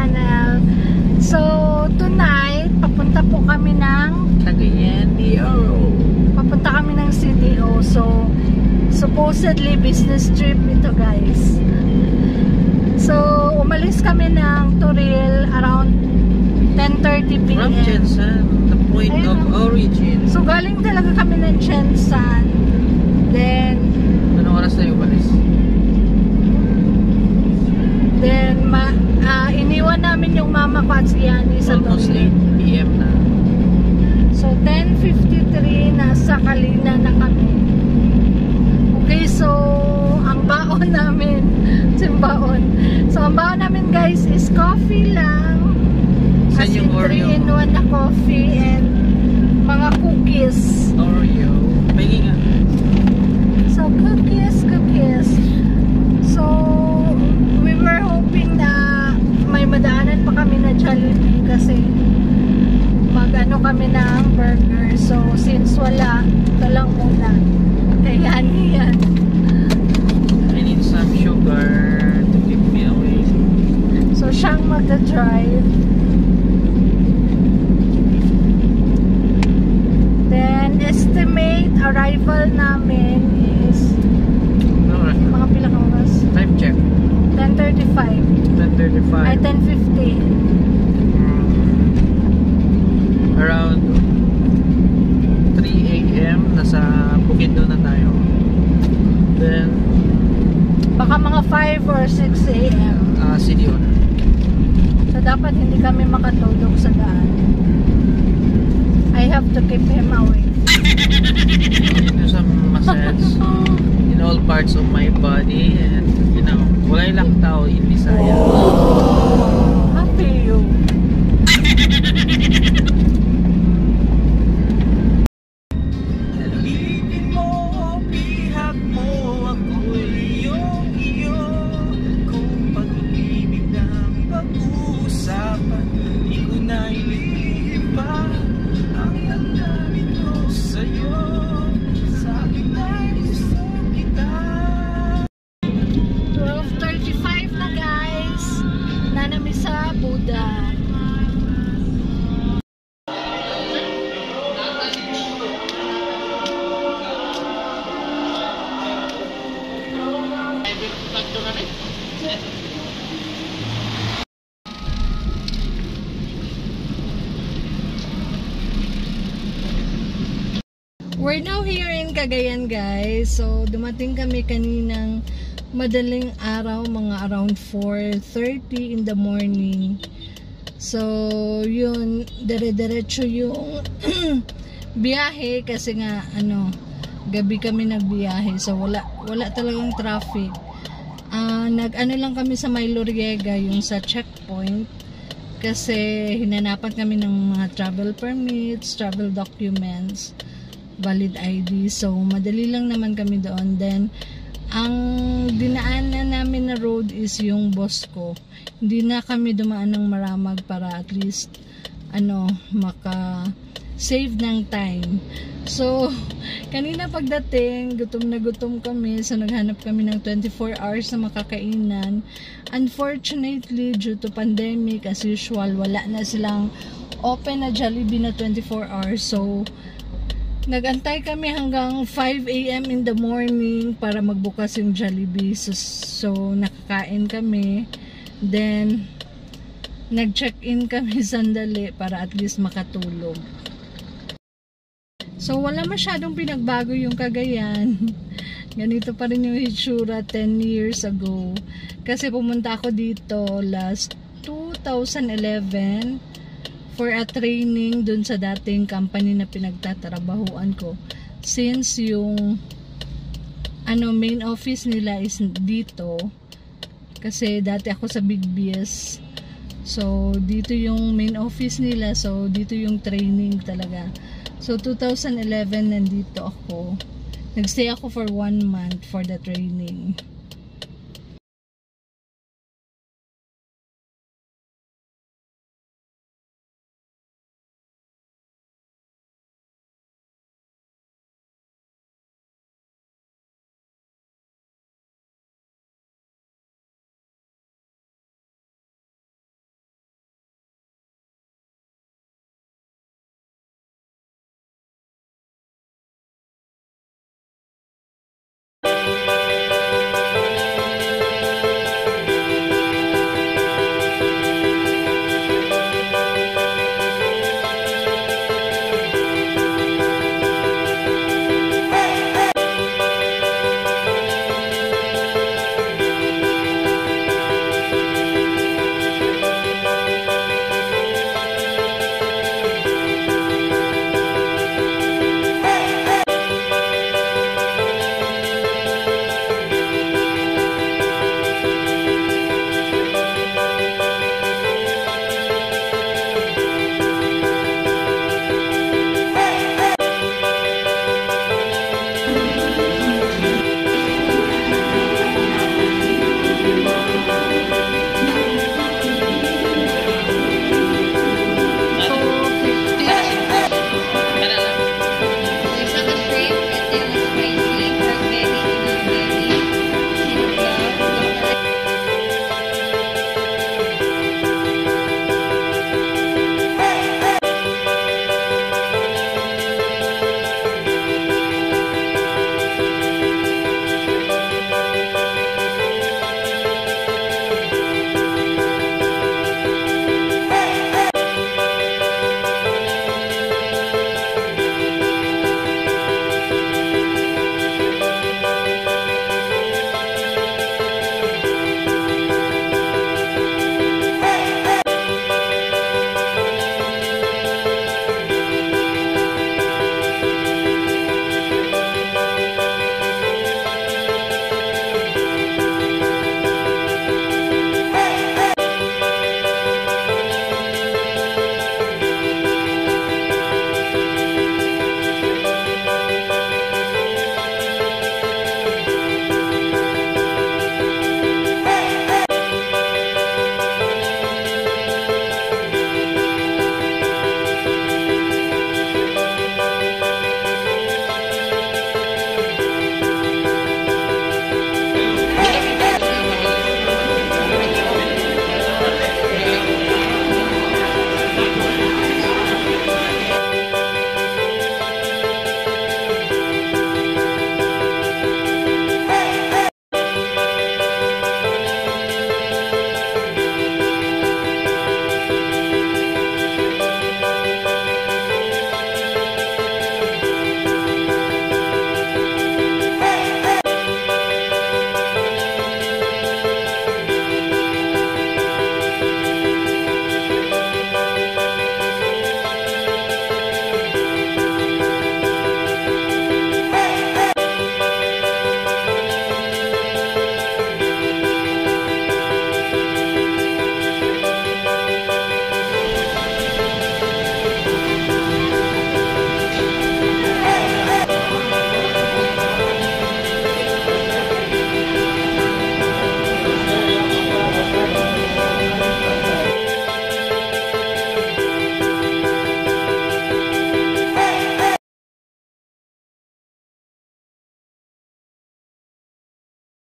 channel. So, tonight, papunta po kami ng Cagayan de Oro. Papunta kami ng CDO. So, supposedly business trip ito, guys. So, umalis kami ng Toril around 10:30 p.m. From Jensen, the point of origin. So, galing talaga kami ng Jensen. Then, anong oras na yung umalis? Then, iniwan namin yung mama ko at si Yani sa almost 8 p.m. na. So, 10:53, nasa Kalina na kami. Okay, so, ang baon namin, So, ang baon namin, guys, is coffee lang. Saan yung Oreo? 3-in-1 na coffee and mga cookies. Oreo. Paging nga. So, cookies. So, we were hoping na may madaanan pa kami na Jollibee kasi mag-ano kami ng burger. So, since wala, ito lang muna. Kaya yan. I need some sugar to keep me awake. So, siyang mag-drive. Then, estimate arrival namin is mga pilang oras? Time check. 10:35. 10:35. Ay, 10:50. Around 3 a.m. nasa Bukidnon na tayo. Then Baka mga 5 or 6 a.m. CDO na. So, dapat hindi kami makatulog sa daan. I have to keep him awake. Do some massage in all parts of my body and wala ilang tao in Bisaya. Happy you. Alipin mo, bihag mo, ako'y iyo. Kung pag-ibig ng pag-uusapan, di ko na ilihim pa ang damdamin ko sa'yo. Sabi na'y gusto kita. 12:35 na, guys. Nanami sa Buda. We're now here in Cagayan, guys. So, dumating kami kaninang madaling araw, mga around 4:30 in the morning. So, yun, dire-diretso yung biyahe kasi nga, gabi kami nagbiyahe. So, wala talagang traffic. Nag-ano lang kami sa May Loriega, yung sa checkpoint. Kasi hinanapan kami ng mga travel permits, travel documents, valid ID. So, madali lang naman kami doon. Then, ang dinaanan namin na road is yung Bosco. Hindi na kami dumaan ng Maramag para at least, maka-save ng time. So, kanina pagdating, gutom na gutom kami. So, naghanap kami ng 24 hours na makakainan. Unfortunately, due to pandemic, as usual, wala na silang open na Jollibee na 24 hours. So, nagantay kami hanggang 5 a.m. in the morning para magbukas yung Jollibee. So nakakain kami. Then, nag-check-in kami sandali para at least makatulog. So, wala masyadong pinagbago yung Cagayan. Ganito pa rin yung hitsura 10 years ago. Kasi pumunta ako dito last 2011 for a training dun sa dating company na pinagtatrabahuan ko. Since yung main office nila is dito, kasi dati ako sa Big BS. So, dito yung main office nila. So, dito yung training talaga. So, 2011 nandito ako. Nagstay ako for 1 month for the training.